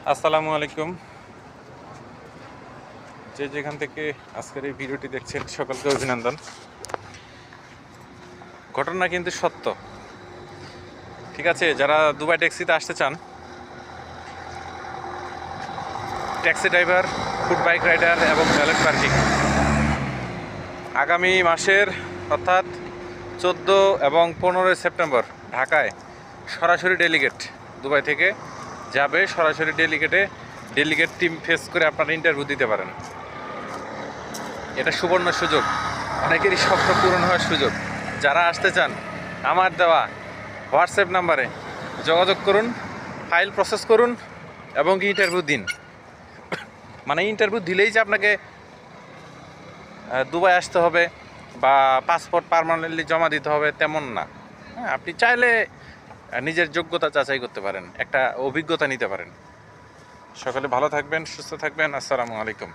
আসসালামু আলাইকুম। যে যেখান থেকে আজকের এই ভিডিওটি দেখছেন সকলকে অভিনন্দন। ঘটনা কিন্তু সত্য, ঠিক আছে? যারা দুবাই ট্যাক্সিতে আসতে চান, taxi driver, food bike rider এবং ভ্যালেট পার্কিং, আগামী মাসের অর্থাৎ 14 এবং 15 সেপ্টেম্বর ঢাকায় সরাসরি ডেলিগেট দুবাই থেকে যাবে। সরাসরি ডেলিগেট টিম ফেস করে আপনারা ইন্টারভিউ দিতে পারেন। এটা সুবর্ণ সুযোগ, অনেকেরই স্বপ্ন পূরণ হওয়ার সুযোগ। যারা আসতে চান আমার দেওয়া হোয়াটসঅ্যাপ নাম্বারে যোগাযোগ করুন, ফাইল প্রসেস করুন এবং ইন্টারভিউ দিন। মানে ইন্টারভিউ দিলেই যে আপনাকে দুবাই আসতে হবে বা পাসপোর্ট পার্মানেন্টলি জমা দিতে হবে তেমন না। হ্যাঁ, আপনি চাইলে নিজের যোগ্যতা যাচাই করতে পারেন, একটা অভিজ্ঞতা নিতে পারেন। সকলে ভালো থাকবেন, সুস্থ থাকবেন। আসসালামু আলাইকুম।